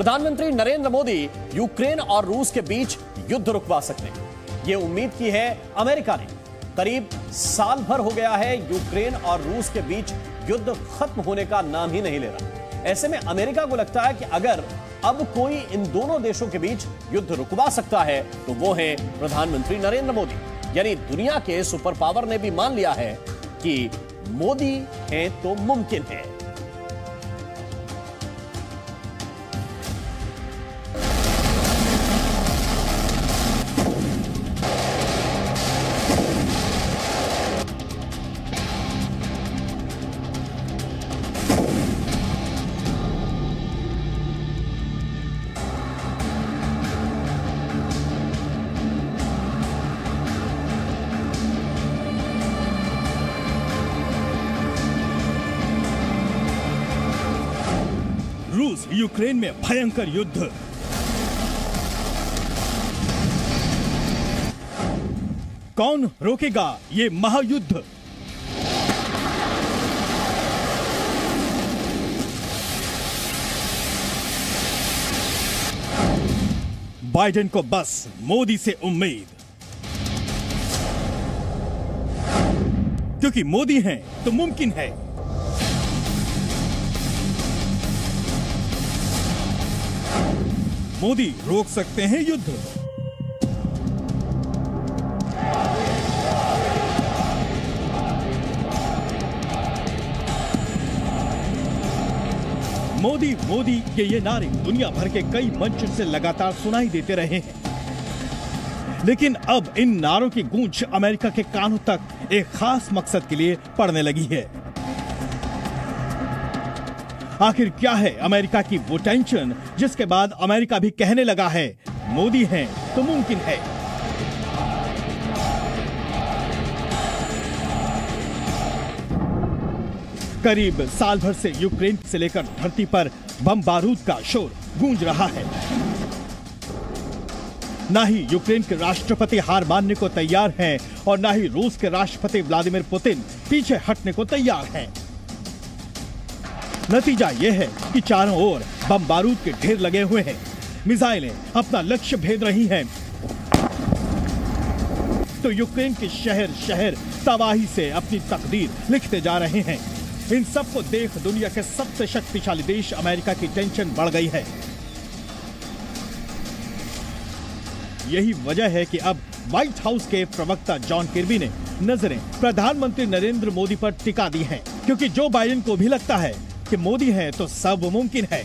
प्रधानमंत्री नरेंद्र मोदी यूक्रेन और रूस के बीच युद्ध रुकवा सकते हैं, यह उम्मीद की है अमेरिका ने। करीब साल भर हो गया है यूक्रेन और रूस के बीच युद्ध खत्म होने का नाम ही नहीं ले रहा। ऐसे में अमेरिका को लगता है कि अगर अब कोई इन दोनों देशों के बीच युद्ध रुकवा सकता है तो वो है प्रधानमंत्री नरेंद्र मोदी। यानी दुनिया के सुपर पावर ने भी मान लिया है कि मोदी हैं तो मुमकिन है। रूस यूक्रेन में भयंकर युद्ध। कौन रोकेगा ये महायुद्ध? बाइडेन को बस मोदी से उम्मीद, क्योंकि मोदी हैं तो मुमकिन है। मोदी रोक सकते हैं युद्ध। मोदी मोदी के ये नारे दुनिया भर के कई मंच से लगातार सुनाई देते रहे हैं, लेकिन अब इन नारों की गूंज अमेरिका के कानों तक एक खास मकसद के लिए पड़ने लगी है। आखिर क्या है अमेरिका की वो टेंशन जिसके बाद अमेरिका भी कहने लगा है मोदी हैं तो मुमकिन है। करीब साल भर से यूक्रेन से लेकर धरती पर बम बारूद का शोर गूंज रहा है। ना ही यूक्रेन के राष्ट्रपति हार मानने को तैयार हैं और ना ही रूस के राष्ट्रपति व्लादिमीर पुतिन पीछे हटने को तैयार हैं। नतीजा यह है कि चारों ओर बम बारूद के ढेर लगे हुए हैं, मिसाइलें अपना लक्ष्य भेद रही हैं, तो यूक्रेन के शहर शहर तबाही से अपनी तकदीर लिखते जा रहे हैं। इन सब को देख दुनिया के सबसे शक्तिशाली देश अमेरिका की टेंशन बढ़ गई है। यही वजह है कि अब व्हाइट हाउस के प्रवक्ता जॉन किर्बी ने नजरें प्रधानमंत्री नरेंद्र मोदी पर टिका दी हैं, क्योंकि जो बाइडेन को भी लगता है कि मोदी है तो सब मुमकिन है।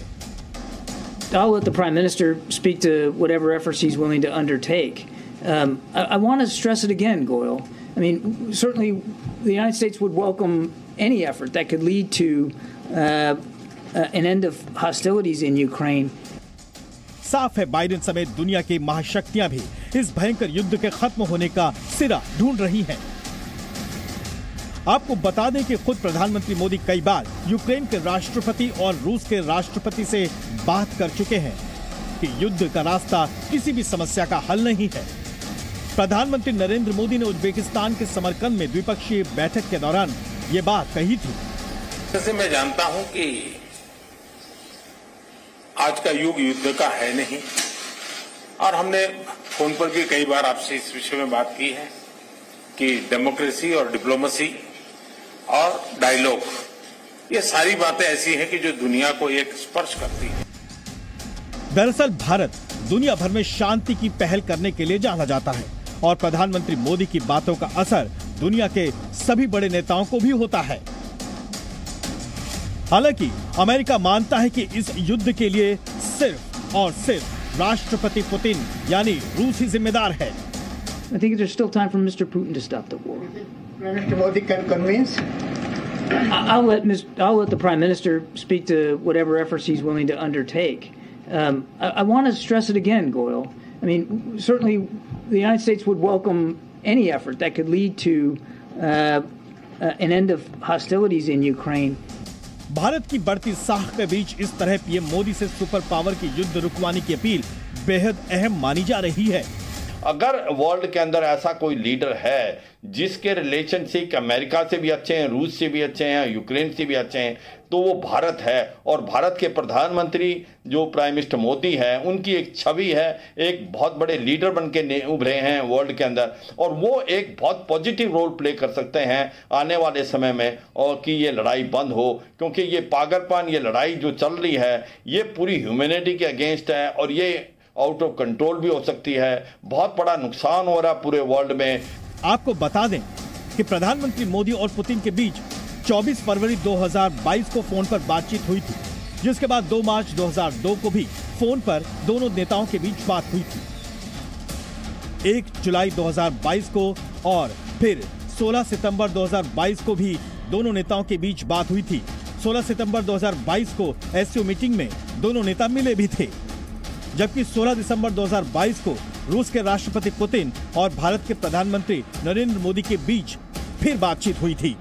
I'll let the Prime Minister speak to whatever efforts he's willing to undertake. I want to stress it again, Goyle. I mean, certainly the United States would welcome any effort that could lead to an end of hostilities in Ukraine. साफ है Biden समेत दुनिया की महाशक्तियां भी इस भयंकर युद्ध के खत्म होने का सिरा ढूंढ रही हैं। आपको बता दें कि खुद प्रधानमंत्री मोदी कई बार यूक्रेन के राष्ट्रपति और रूस के राष्ट्रपति से बात कर चुके हैं कि युद्ध का रास्ता किसी भी समस्या का हल नहीं है। प्रधानमंत्री नरेंद्र मोदी ने उज्बेकिस्तान के समरकंद में द्विपक्षीय बैठक के दौरान ये बात कही थी। जैसे मैं जानता हूं कि आज का युग युद्ध का है नहीं, और हमने फोन पर भी कई बार आपसे इस विषय में बात की है कि डेमोक्रेसी और डिप्लोमेसी और डायलॉग, ये सारी बातें ऐसी हैं कि जो दुनिया को एक स्पर्श करती है। दरअसल भारत दुनिया भर में शांति की पहल करने के लिए जाना जाता है और प्रधानमंत्री मोदी की बातों का असर दुनिया के सभी बड़े नेताओं को भी होता है। हालांकि अमेरिका मानता है कि इस युद्ध के लिए सिर्फ और सिर्फ राष्ट्रपति पुतिन यानी रूस ही जिम्मेदार है। I think there's still time for Mr. Putin to stop the war. Mr. Modi can convince. I'll let the Prime Minister speak to whatever efforts he's willing to undertake. I want to stress it again, Goyle. I mean, certainly the United States would welcome any effort that could lead to an end of hostilities in Ukraine. Bharat की बढ़ती साख के बीच इस तरह PM Modi से super power की युद्ध रुकवाने की अपील बेहद अहम मानी जा रही है। अगर वर्ल्ड के अंदर ऐसा कोई लीडर है जिसके रिलेशनशिप अमेरिका से भी अच्छे हैं, रूस से भी अच्छे हैं, यूक्रेन से भी अच्छे हैं, तो वो भारत है। और भारत के प्रधानमंत्री जो प्राइम मिनिस्टर मोदी है, उनकी एक छवि है, एक बहुत बड़े लीडर बन के उभरे हैं वर्ल्ड के अंदर, और वो एक बहुत पॉजिटिव रोल प्ले कर सकते हैं आने वाले समय में, और कि ये लड़ाई बंद हो, क्योंकि ये पागलपन, ये लड़ाई जो चल रही है, ये पूरी ह्यूमैनिटी के अगेंस्ट है और ये आउट ऑफ कंट्रोल भी हो सकती है। बहुत बड़ा नुकसान हो रहा है पूरे वर्ल्ड में। आपको बता दें कि प्रधानमंत्री मोदी और पुतिन के बीच 24 फरवरी 2022 को फोन पर बातचीत हुई थी, जिसके बाद 2 मार्च 2002 को भी फोन पर दोनों नेताओं के बीच बात हुई थी। 1 जुलाई 2022 को और फिर 16 सितंबर 2022 को भी दोनों नेताओं के बीच बात हुई थी। 16 सितंबर 2022 को एससीओ मीटिंग में दोनों नेता मिले भी थे, जबकि 16 दिसंबर 2022 को रूस के राष्ट्रपति पुतिन और भारत के प्रधानमंत्री नरेंद्र मोदी के बीच फिर बातचीत हुई थी।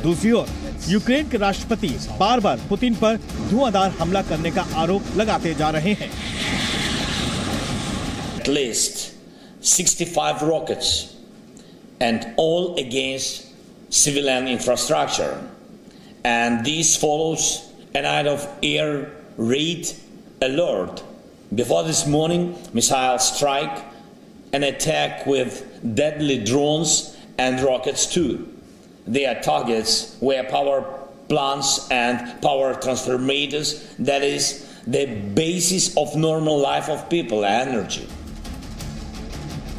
दूसरी ओर यूक्रेन के राष्ट्रपति बार बार पुतिन पर धुआंधार हमला करने का आरोप लगाते जा रहे हैं। At least 65 rockets and all against civilian infrastructure, and this follows a night of air raid alert. Before this morning, missile strike, an attack with deadly drones and rockets too. Their targets were power plants and power transformers, that is the basis of normal life of people, energy.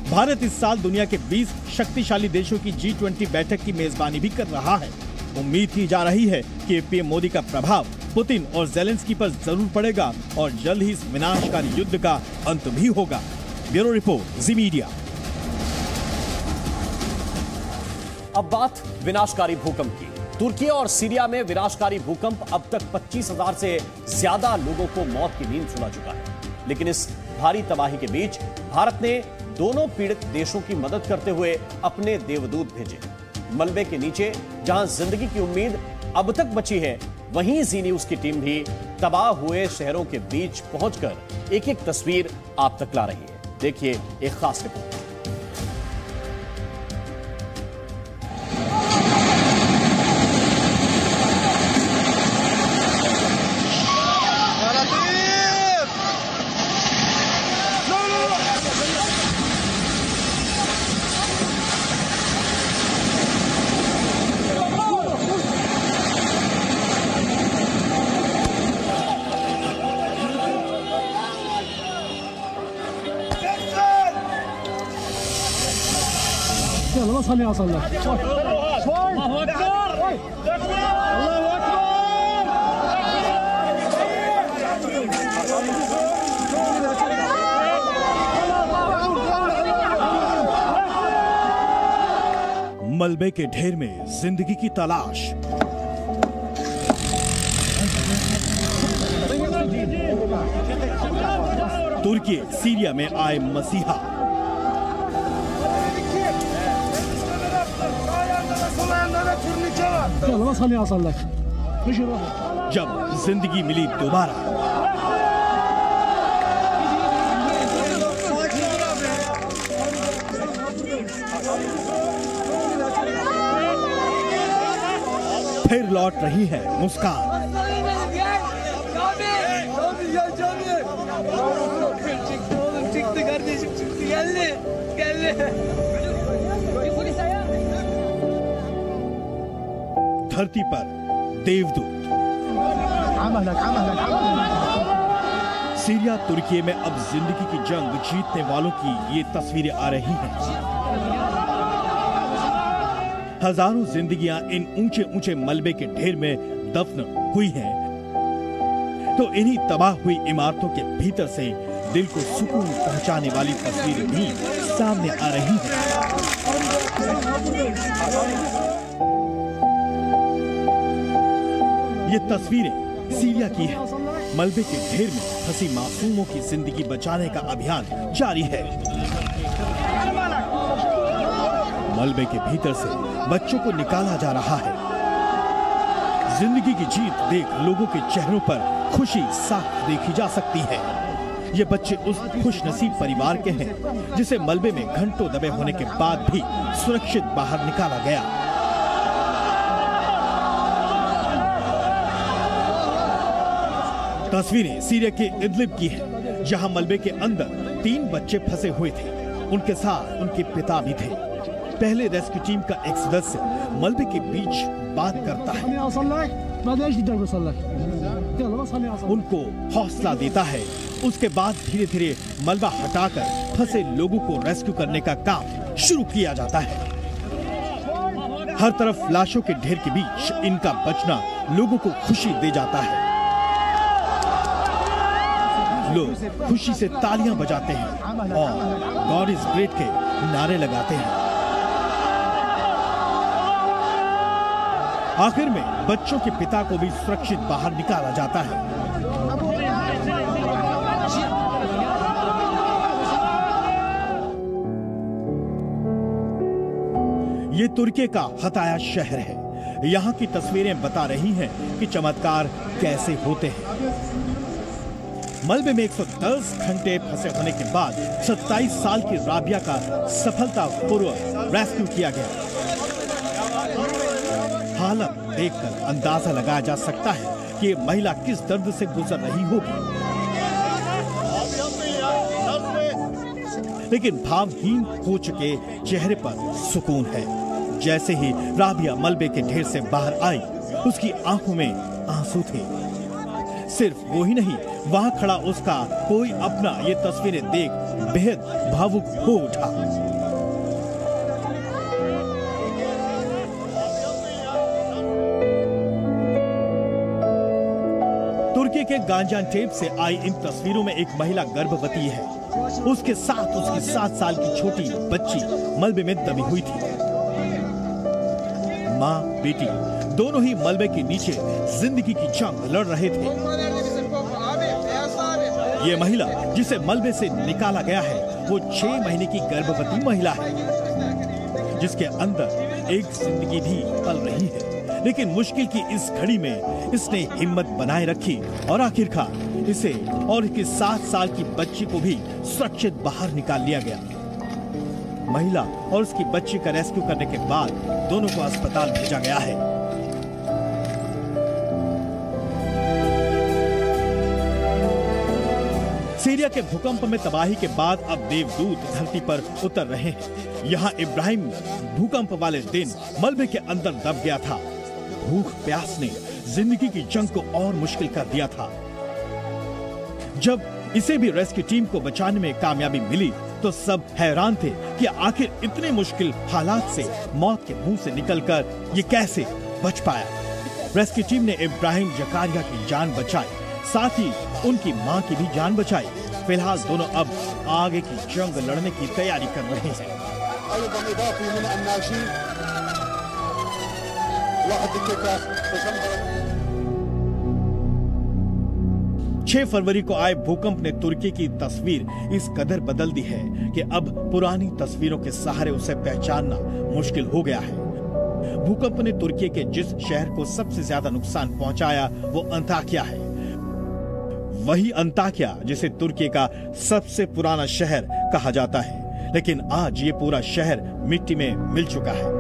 Bharat इस साल दुनिया के 20 शक्तिशाली देशों की G20 बैठक की मेजबानी भी कर रहा है। उम्मीद की जा रही है कि पीएम मोदी का प्रभाव पुतिन और ज़ेलेंस्की पर जरूर पड़ेगा और जल्द ही इस विनाशकारी युद्ध का अंत भी होगा। ब्यूरो रिपोर्ट, जी मीडिया। अब बात विनाशकारी भूकंप की। तुर्की और सीरिया में विनाशकारी भूकंप अब तक 25,000 से ज्यादा लोगों को मौत की नींद सुला चुका है। लेकिन इस भारी तबाही के बीच भारत ने दोनों पीड़ित देशों की मदद करते हुए अपने देवदूत भेजे। मलबे के नीचे जहां जिंदगी की उम्मीद अब तक बची है, वहीं जी न्यूज की टीम भी तबाह हुए शहरों के बीच पहुंचकर एक एक तस्वीर आप तक ला रही है। देखिए एक खास रिपोर्ट। मलबे के ढेर में जिंदगी की तलाश। तुर्की सीरिया में आए मसीहा। जब जिंदगी मिली दोबारा। फिर लौट रही है मुस्कान। धरती पर देवदूत। सीरिया तुर्की में अब जिंदगी की जंग जीतने वालों की ये तस्वीरें आ रही हैं। हजारों जिंदगियां इन ऊंचे ऊंचे मलबे के ढेर में दफन हुई हैं, तो इन्हीं तबाह हुई इमारतों के भीतर से दिल को सुकून पहुंचाने वाली तस्वीरें भी सामने आ रही हैं। ये तस्वीरें सीरिया की है। मलबे के ढेर में फंसी मासूमों की जिंदगी बचाने का अभियान जारी है। मलबे के भीतर से बच्चों को निकाला जा रहा है। जिंदगी की जीत देख लोगों के चेहरों पर खुशी साफ देखी जा सकती है। ये बच्चे उस खुशनसीब परिवार के हैं जिसे मलबे में घंटों दबे होने के बाद भी सुरक्षित बाहर निकाला गया। तस्वीरें सीरिया के इदलिब की है, जहां मलबे के अंदर 3 बच्चे फंसे हुए थे। उनके साथ उनके पिता भी थे। पहले रेस्क्यू टीम का एक सदस्य मलबे के बीच बात करता है, उनको हौसला देता है। उसके बाद धीरे धीरे मलबा हटाकर फंसे लोगों को रेस्क्यू करने का काम शुरू किया जाता है। हर तरफ लाशों के ढेर के बीच इनका बचना लोगों को खुशी दे जाता है। लोग खुशी से तालियां बजाते हैं और गॉड इज ग्रेट के नारे लगाते हैं। आखिर में बच्चों के पिता को भी सुरक्षित बाहर निकाला जाता है। ये तुर्की का हताया शहर है। यहाँ की तस्वीरें बता रही हैं कि चमत्कार कैसे होते हैं। मलबे में 110 घंटे फंसे होने के बाद 27 साल की राबिया का सफलतापूर्वक रेस्क्यू किया गया। हालत देखकर अंदाजा लगाया जा सकता है कि ये महिला किस दर्द से गुजर रही होगी, लेकिन भावहीन हो चुके चेहरे पर सुकून है। जैसे ही राबिया मलबे के ढेर से बाहर आई, उसकी आंखों में आंसू थे। सिर्फ वो ही नहीं, वहां खड़ा उसका कोई अपना ये तस्वीरें देख बेहद भावुक हो उठा। तुर्की के गाजियान्टेप से आई इन तस्वीरों में एक महिला गर्भवती है। उसके साथ उसकी 7 साल की छोटी बच्ची मलबे में दबी हुई थी। माँ बेटी दोनों ही मलबे के नीचे जिंदगी की जंग लड़ रहे थे। ये महिला जिसे मलबे से निकाला गया है, वो 6 महीने की गर्भवती महिला है, जिसके अंदर एक जिंदगी भी पल रही है। लेकिन मुश्किल की इस घड़ी में इसने हिम्मत बनाए रखी और आखिरकार इसे और इसकी 7 साल की बच्ची को भी सुरक्षित बाहर निकाल लिया गया। महिला और उसकी बच्ची का रेस्क्यू करने के बाद दोनों को अस्पताल भेजा गया है। सीरिया के भूकंप में तबाही के बाद अब देवदूत धरती पर उतर रहे हैं। यहाँ इब्राहिम भूकंप वाले दिन मलबे के अंदर दब गया था। भूख प्यास ने जिंदगी की जंग को और मुश्किल कर दिया था। जब इसे भी रेस्क्यू टीम को बचाने में कामयाबी मिली तो सब हैरान थे कि आखिर इतने मुश्किल हालात से, मौत के मुंह से निकलकर ये कैसे बच पाया। रेस्क्यू टीम ने इब्राहिम जकारिया की जान बचाई, साथ ही उनकी मां की भी जान बचाई। फिलहाल दोनों अब आगे की जंग लड़ने की तैयारी कर रहे हैं। 6 फरवरी को आए भूकंप ने तुर्की की तस्वीर इस कदर बदल दी है कि अब पुरानी तस्वीरों के सहारे उसे पहचानना मुश्किल हो गया है। भूकंप ने तुर्की के जिस शहर को सबसे ज्यादा नुकसान पहुंचाया वो अंताकिया है। वही अंताकिया जिसे तुर्की का सबसे पुराना शहर कहा जाता है, लेकिन आज ये पूरा शहर मिट्टी में मिल चुका है।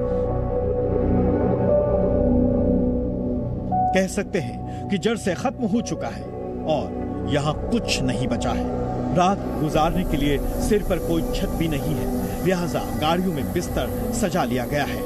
कह सकते हैं कि जड़ से खत्म हो चुका है और यहाँ कुछ नहीं बचा है। रात गुजारने के लिए सिर पर कोई छत भी नहीं है, लिहाजा गाड़ियों में बिस्तर सजा लिया गया है।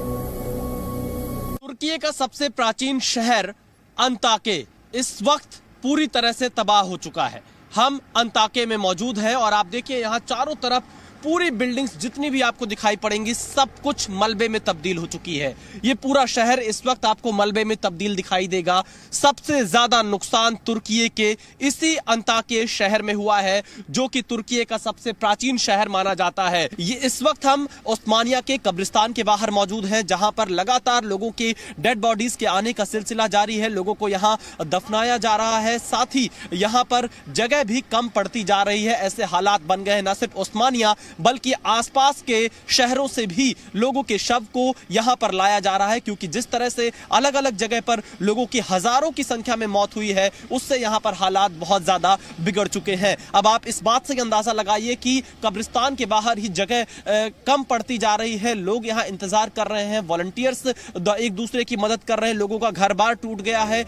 तुर्की का सबसे प्राचीन शहर अंताके इस वक्त पूरी तरह से तबाह हो चुका है। हम अंताके में मौजूद हैं और आप देखिए यहाँ चारों तरफ पूरी बिल्डिंग्स जितनी भी आपको दिखाई पड़ेंगी सब कुछ मलबे में तब्दील हो चुकी है। ये पूरा शहर इस वक्त आपको मलबे में तब्दील दिखाई देगा। सबसे ज्यादा नुकसान तुर्की के इसी अंताके शहर में हुआ है, जो कि तुर्की का सबसे प्राचीन शहर माना जाता है। ये इस वक्त हम ओस्मानिया के कब्रिस्तान के बाहर मौजूद हैं, जहां पर लगातार लोगों की डेड बॉडीज के आने का सिलसिला जारी है। लोगों को यहाँ दफनाया जा रहा है, साथ ही यहाँ पर जगह भी कम पड़ती जा रही है। ऐसे हालात बन गए हैं न सिर्फ ओस्मानिया बल्कि आसपास के शहरों से भी लोगों के शव को यहां पर लाया जा रहा है, क्योंकि जिस तरह से अलग अलग जगह पर लोगों की हजारों की संख्या में मौत हुई है, उससे यहां पर हालात बहुत ज्यादा बिगड़ चुके हैं। अब आप इस बात से अंदाजा लगाइए कि कब्रिस्तान के बाहर ही जगह कम पड़ती जा रही है। लोग यहां इंतजार कर रहे हैं, वॉलंटियर्स एक दूसरे की मदद कर रहे हैं, लोगों का घर बार टूट गया है।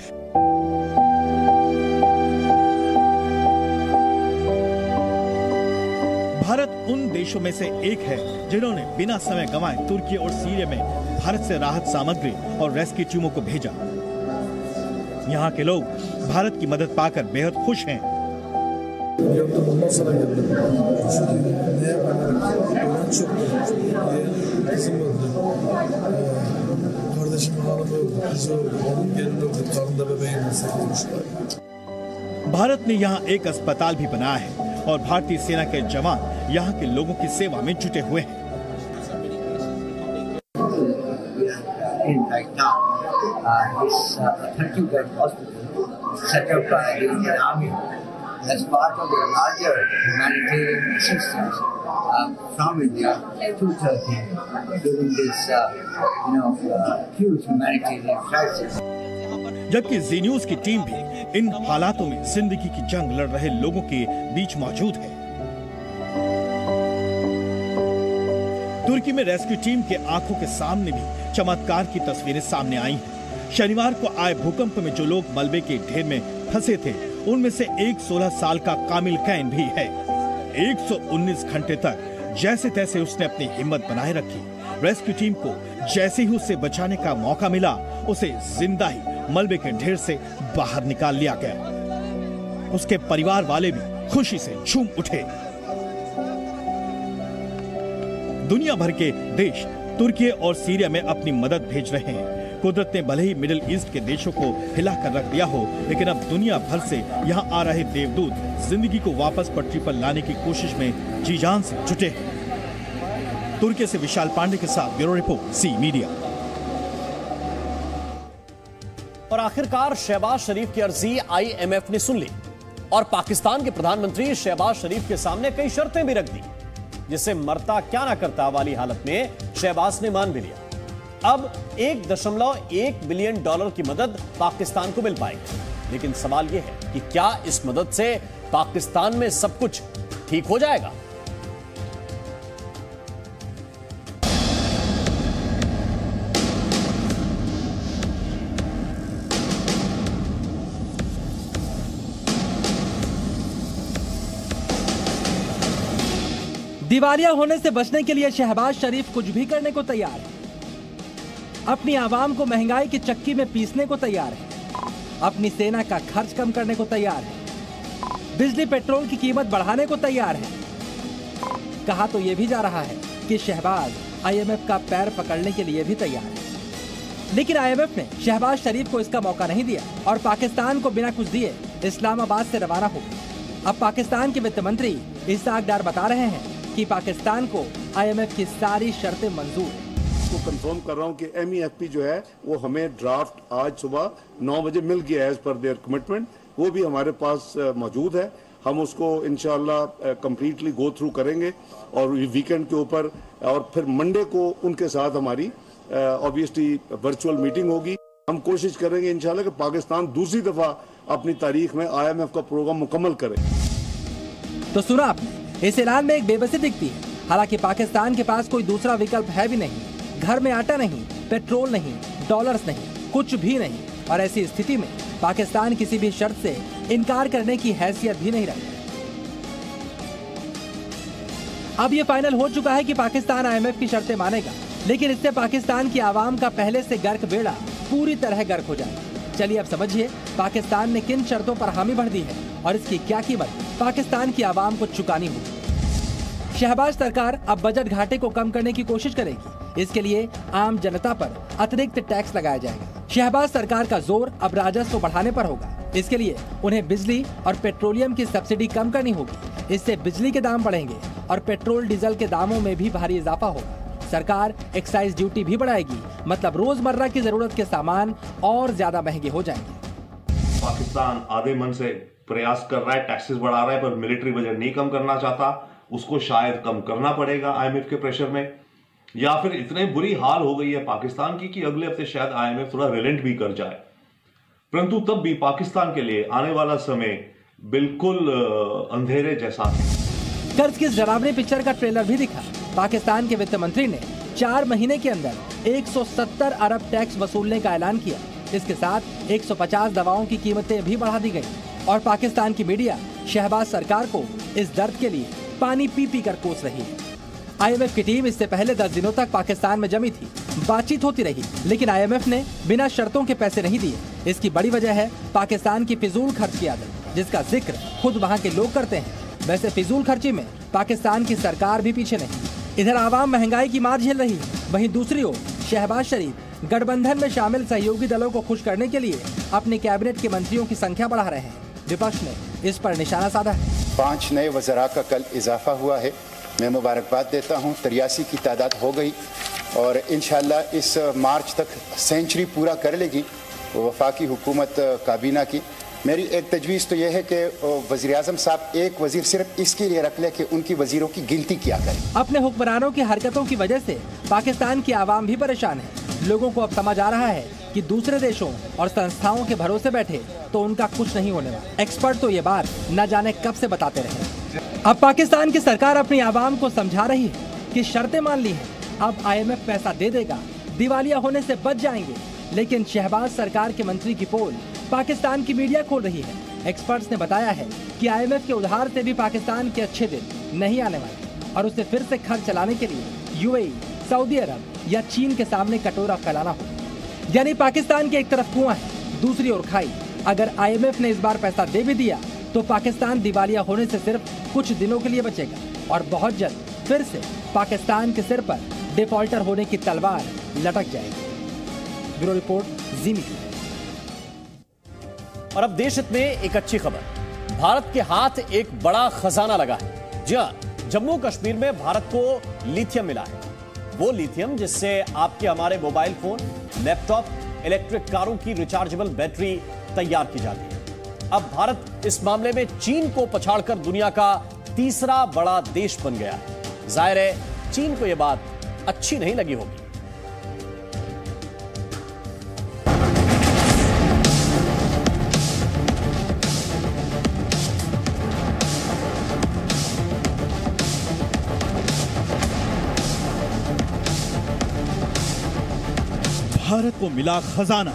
भारत उन देशों में से एक है जिन्होंने बिना समय गंवाए तुर्की और सीरिया में भारत से राहत सामग्री और रेस्क्यू टीमों को भेजा। यहाँ के लोग भारत की मदद पाकर बेहद खुश हैं। भारत ने यहाँ एक अस्पताल भी बनाया है और भारतीय सेना के जवान यहाँ के लोगों की सेवा में जुटे हुए हैं। As part of the larger humanitarian assistance from India to Turkey during this, huge humanitarian crisis. जबकि जी न्यूज की टीम भी इन हालातों में जिंदगी की जंग लड़ रहे लोगों के बीच मौजूद है। तुर्की में रेस्क्यू टीम के आंखों के सामने भी चमत्कार की तस्वीरें सामने आई हैं। शनिवार को आए भूकंप में जो लोग मलबे के ढेर में फंसे थे, उनमें से एक 16 साल का कामिल कैन भी है। 119 घंटे तक जैसे तैसे उसने अपनी हिम्मत बनाए रखी। रेस्क्यू टीम को जैसे ही उसे बचाने का मौका मिला, उसे जिंदा ही मलबे के ढेर से बाहर निकाल लिया गया। उसके परिवार वाले भी खुशी से झूम उठे। दुनिया भर के देश तुर्की और सीरिया में अपनी मदद भेज रहे हैं। कुदरत ने भले ही मिडिल ईस्ट के देशों को हिला कर रख दिया हो, लेकिन अब दुनिया भर से यहाँ आ रहे देवदूत जिंदगी को वापस पटरी पर लाने की कोशिश में जी जान से जुटे हैं। तुर्की से विशाल पांडे के साथ ब्यूरो रिपोर्ट, सी मीडिया। और आखिरकार शहबाज शरीफ की अर्जी IMF ने सुन ली और पाकिस्तान के प्रधानमंत्री शहबाज शरीफ के सामने कई शर्तें भी रख दी, जिसे मरता क्या ना करता वाली हालत में शहबाज ने मान भी लिया। अब $1.1 बिलियन की मदद पाकिस्तान को मिल पाएगी, लेकिन सवाल यह है कि क्या इस मदद से पाकिस्तान में सब कुछ ठीक हो जाएगा? दिवालिया होने से बचने के लिए शहबाज शरीफ कुछ भी करने को तैयार है। अपनी आवाम को महंगाई की चक्की में पीसने को तैयार है। अपनी सेना का खर्च कम करने को तैयार है। बिजली पेट्रोल की कीमत बढ़ाने को तैयार है। कहा तो यह भी जा रहा है कि शहबाज IMF का पैर पकड़ने के लिए भी तैयार है, लेकिन IMF ने शहबाज शरीफ को इसका मौका नहीं दिया और पाकिस्तान को बिना कुछ दिए इस्लामाबाद से रवाना हो गए। अब पाकिस्तान के वित्त मंत्री इसहाक डार बता रहे हैं कि पाकिस्तान को IMF की सारी शर्तें मंजूर हैं। को कंफर्म कर रहा हूं कि MEFP जो है वो हमें ड्राफ्ट आज सुबह 9 बजे मिल गया है एज पर देयर कमिटमेंट। वो भी हमारे पास मौजूद है। हम उसको इंशाल्लाह कंप्लीटली गो थ्रू करेंगे और वीकेंड के ऊपर और फिर मंडे को उनके साथ हमारी ऑब्वियसली वर्चुअल मीटिंग होगी। हम कोशिश करेंगे इंशाल्लाह कि पाकिस्तान दूसरी दफा अपनी तारीख में IMF का प्रोग्राम मुकम्मल करे। तो सुना आपने, इस ऐलान में एक बेबसी दिखती है। हालांकि पाकिस्तान के पास कोई दूसरा विकल्प है भी नहीं। घर में आटा नहीं, पेट्रोल नहीं, डॉलर्स नहीं, कुछ भी नहीं। और ऐसी स्थिति में पाकिस्तान किसी भी शर्त से इनकार करने की हैसियत भी नहीं रखता। अब ये फाइनल हो चुका है कि पाकिस्तान IMF की शर्तें मानेगा, लेकिन इससे पाकिस्तान की आवाम का पहले से गर्क बेड़ा पूरी तरह गर्क हो जाएगा। चलिए अब समझिए पाकिस्तान ने किन शर्तों पर हामी भर दी है और इसकी क्या कीमत पाकिस्तान की आवाम को चुकानी होगी। शहबाज सरकार अब बजट घाटे को कम करने की कोशिश करेगी। इसके लिए आम जनता पर अतिरिक्त टैक्स लगाया जाएगा। शहबाज सरकार का जोर अब राजस्व बढ़ाने पर होगा। इसके लिए उन्हें बिजली और पेट्रोलियम की सब्सिडी कम करनी होगी। इससे बिजली के दाम बढ़ेंगे और पेट्रोल डीजल के दामों में भी भारी इजाफा होगा। सरकार एक्साइज ड्यूटी भी बढ़ाएगी, मतलब रोजमर्रा की जरूरत के सामान और ज्यादा महंगे हो जाएंगे। पाकिस्तान आधे मन से प्रयास कर रहा है, टैक्सेस बढ़ा रहा है, पर मिलिट्री बजट नहीं कम करना चाहता उसको शायद कम करना पड़ेगा आईएमएफ के प्रेशर में, या फिर इतने बुरी हाल हो गई है पाकिस्तान की कि अगले हफ्ते शायद आईएमएफ थोड़ा रिलेंट भी कर जाए। परंतु तब भी पाकिस्तान के लिए आने वाला समय बिल्कुल अंधेरे जैसा है। कर्ज की डरावनी पिक्चर का ट्रेलर भी दिखा। पाकिस्तान के वित्त मंत्री ने 4 महीने के अंदर 170 अरब टैक्स वसूलने का ऐलान किया। इसके साथ 150 दवाओं की कीमतें भी बढ़ा दी गई और पाकिस्तान की मीडिया शहबाज सरकार को इस दर्द के लिए पानी पी पी कर कोस रही है। आईएमएफ की टीम इससे पहले 10 दिनों तक पाकिस्तान में जमी थी। बातचीत होती रही, लेकिन आईएमएफ ने बिना शर्तों के पैसे नहीं दिए। इसकी बड़ी वजह है पाकिस्तान की फिजूल खर्च की आदत, जिसका जिक्र खुद वहाँ के लोग करते हैं। वैसे फिजूल खर्ची में पाकिस्तान की सरकार भी पीछे नहीं। इधर आवाम महंगाई की मार झेल रही है, वहीं दूसरी ओर शहबाज शरीफ गठबंधन में शामिल सहयोगी दलों को खुश करने के लिए अपने कैबिनेट के मंत्रियों की संख्या बढ़ा रहे हैं। विपक्ष ने इस पर निशाना साधा है। 5 नए वज़रा का कल इजाफा हुआ है। मैं मुबारकबाद देता हूँ। 83 की तादाद हो गई और इंशाल्लाह इस मार्च तक सेंचुरी पूरा कर लेगी वफाकी हुकूमत काबीना की। मेरी एक तजवीज़ तो यह है कि वज़ीर-ए-आज़म साहब एक वज़ीर सिर्फ इसके लिए रख ले कि उनकी वज़ीरों की गिनती किया करें। अपने हुक्मरानों की हरकतों की वजह से पाकिस्तान की आवाम भी परेशान है। लोगों को अब समझ आ रहा है कि दूसरे देशों और संस्थाओं के भरोसे बैठे तो उनका कुछ नहीं होने वाला। एक्सपर्ट तो ये बात न जाने कब से बताते रहे। अब पाकिस्तान की सरकार अपनी आवाम को समझा रही है कि शर्तें मान ली हैं, अब आईएमएफ पैसा दे देगा, दिवालिया होने से बच जाएंगे। लेकिन शहबाज सरकार के मंत्री की पोल पाकिस्तान की मीडिया खोल रही है। एक्सपर्ट्स ने बताया है कि आईएमएफ के उधार से भी पाकिस्तान के अच्छे दिन नहीं आने वाले और उसे फिर से खर्च चलाने के लिए यूएई, सऊदी अरब या चीन के सामने कटोरा फैलाना हो। यानी पाकिस्तान के एक तरफ कुआं है, दूसरी ओर खाई। अगर आईएमएफ ने इस बार पैसा दे भी दिया तो पाकिस्तान दिवालिया होने से सिर्फ कुछ दिनों के लिए बचेगा और बहुत जल्द फिर से पाकिस्तान के सिर पर डिफॉल्टर होने की तलवार लटक जाएगी। ब्यूरो रिपोर्ट, जी मीडिया। और अब देश हित में एक अच्छी खबर। भारत के हाथ एक बड़ा खजाना लगा है। जी हाँ, जम्मू कश्मीर में भारत को लिथियम मिला है। वो लिथियम जिससे आपके हमारे मोबाइल फोन, लैपटॉप, इलेक्ट्रिक कारों की रिचार्जेबल बैटरी तैयार की जाती है। अब भारत इस मामले में चीन को पछाड़कर दुनिया का तीसरा बड़ा देश बन गया है। जाहिर है चीन को यह बात अच्छी नहीं लगी होगी। भारत को मिला खजाना।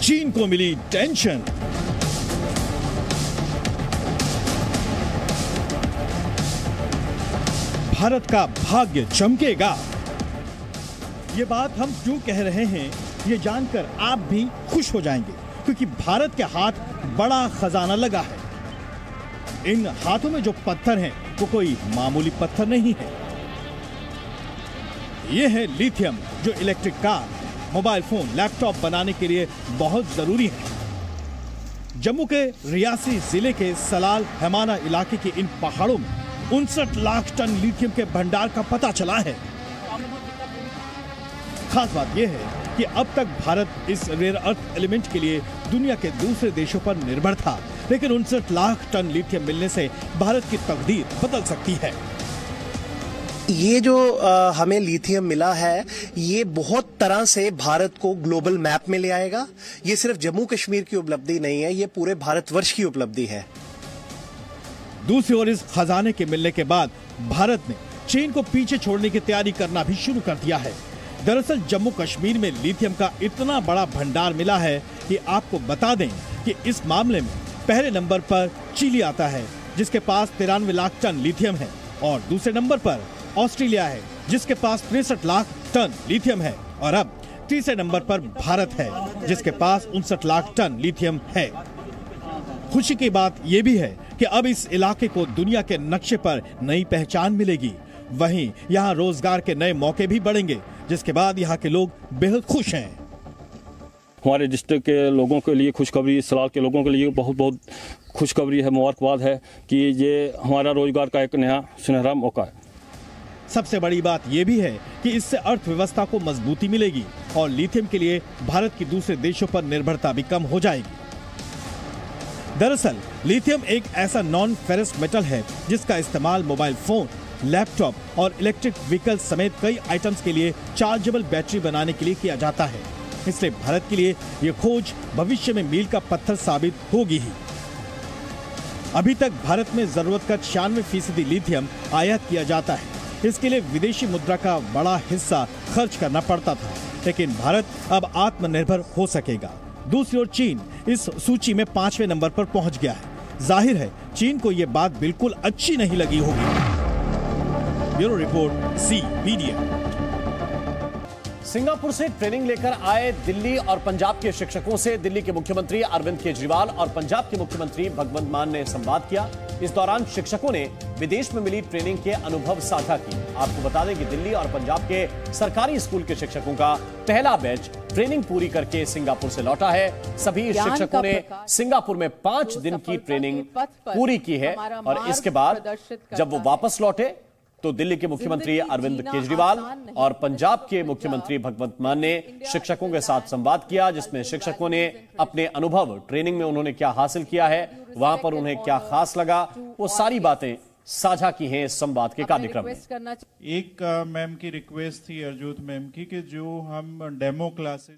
चीन को मिली टेंशन। भारत का भाग्य चमकेगा। ये बात हम क्यों कह रहे हैं, ये जानकर आप भी खुश हो जाएंगे, क्योंकि भारत के हाथ बड़ा खजाना लगा है। इन हाथों में जो पत्थर हैं वो कोई मामूली पत्थर नहीं है। ये है लिथियम, जो electric car, mobile phone, laptop बनाने के लिए बहुत जरूरी है। जम्मू के रियासी जिले के सलाल हैमाना इलाके के इन पहाड़ों में 59 लाख टन लिथियम के भंडार का पता चला है। खास बात यह है कि अब तक भारत इस रेयर अर्थ एलिमेंट के लिए दुनिया के दूसरे देशों पर निर्भर था, लेकिन 59 लाख टन लिथियम मिलने से भारत की तकदीर बदल सकती है। ये जो हमें लिथियम मिला है, ये बहुत तरह से भारत को ग्लोबल मैप में ले आएगा। ये सिर्फ जम्मू कश्मीर की उपलब्धि नहीं है, ये पूरे भारतवर्ष की उपलब्धि है। दूसरी ओर इस खजाने के मिलने के बाद भारत ने चीन को पीछे छोड़ने की तैयारी करना भी शुरू कर दिया है। दरअसल जम्मू कश्मीर में लिथियम का इतना बड़ा भंडार मिला है कि आपको बता दें कि इस मामले में पहले नंबर पर चिली आता है, जिसके पास 93 लाख टन लिथियम है, और दूसरे नंबर पर ऑस्ट्रेलिया है, जिसके पास 63 लाख टन लिथियम है, और अब तीसरे नंबर पर भारत है, जिसके पास 59 लाख टन लिथियम है। खुशी की बात यह भी है कि अब इस इलाके को दुनिया के नक्शे पर नई पहचान मिलेगी। वहीं यहाँ रोजगार के नए मौके भी बढ़ेंगे, जिसके बाद यहाँ के लोग बेहद खुश हैं। हमारे डिस्ट्रिक्ट के लोगों के लिए खुशखबरी, सलाल के लोगों के लिए बहुत बहुत खुशखबरी है, मुबारकबाद है कि ये हमारा रोजगार का एक नया सुनहरा मौका है। सबसे बड़ी बात यह भी है कि इससे अर्थव्यवस्था को मजबूती मिलेगी और लिथियम के लिए भारत की दूसरे देशों पर निर्भरता भी कम हो जाएगी। दरअसल लिथियम एक ऐसा नॉन फेरस मेटल है जिसका इस्तेमाल मोबाइल फोन, लैपटॉप और इलेक्ट्रिक व्हीकल समेत कई आइटम्स के लिए चार्जेबल बैटरी बनाने के लिए किया जाता है। इसलिए भारत के लिए यह खोज भविष्य में मील का पत्थर साबित होगी ही। अभी तक भारत में जरूरत का 96% लिथियम आयात किया जाता है। इसके लिए विदेशी मुद्रा का बड़ा हिस्सा खर्च करना पड़ता था, लेकिन भारत अब आत्मनिर्भर हो सकेगा। दूसरी ओर चीन इस सूची में 5वें नंबर पर पहुंच गया है। जाहिर है चीन को यह बात बिल्कुल अच्छी नहीं लगी होगी। Bureau report, C media. Singapore से ट्रेनिंग लेकर आए दिल्ली और पंजाब के शिक्षकों से दिल्ली के मुख्यमंत्री अरविंद केजरीवाल और पंजाब के मुख्यमंत्री भगवंत मान ने संवाद किया। इस दौरान शिक्षकों ने विदेश में मिली ट्रेनिंग के अनुभव साझा किए। आपको बता दें कि दिल्ली और पंजाब के सरकारी स्कूल के शिक्षकों का पहला बैच ट्रेनिंग पूरी करके सिंगापुर से लौटा है। सभी शिक्षकों ने सिंगापुर में 5 दिन की ट्रेनिंग पूरी की है और इसके बाद जब वो वापस लौटे तो दिल्ली के मुख्यमंत्री अरविंद केजरीवाल और पंजाब के मुख्यमंत्री भगवंत मान ने शिक्षकों के साथ संवाद किया, जिसमें शिक्षकों ने अपने अनुभव, ट्रेनिंग में उन्होंने क्या हासिल किया है, वहां पर उन्हें क्या खास लगा, वो सारी बातें साझा की हैं इस संवाद के कार्यक्रम में। एक मैम की रिक्वेस्ट थी, अर्जुत मैम की, कि जो हम डेमो क्लासेस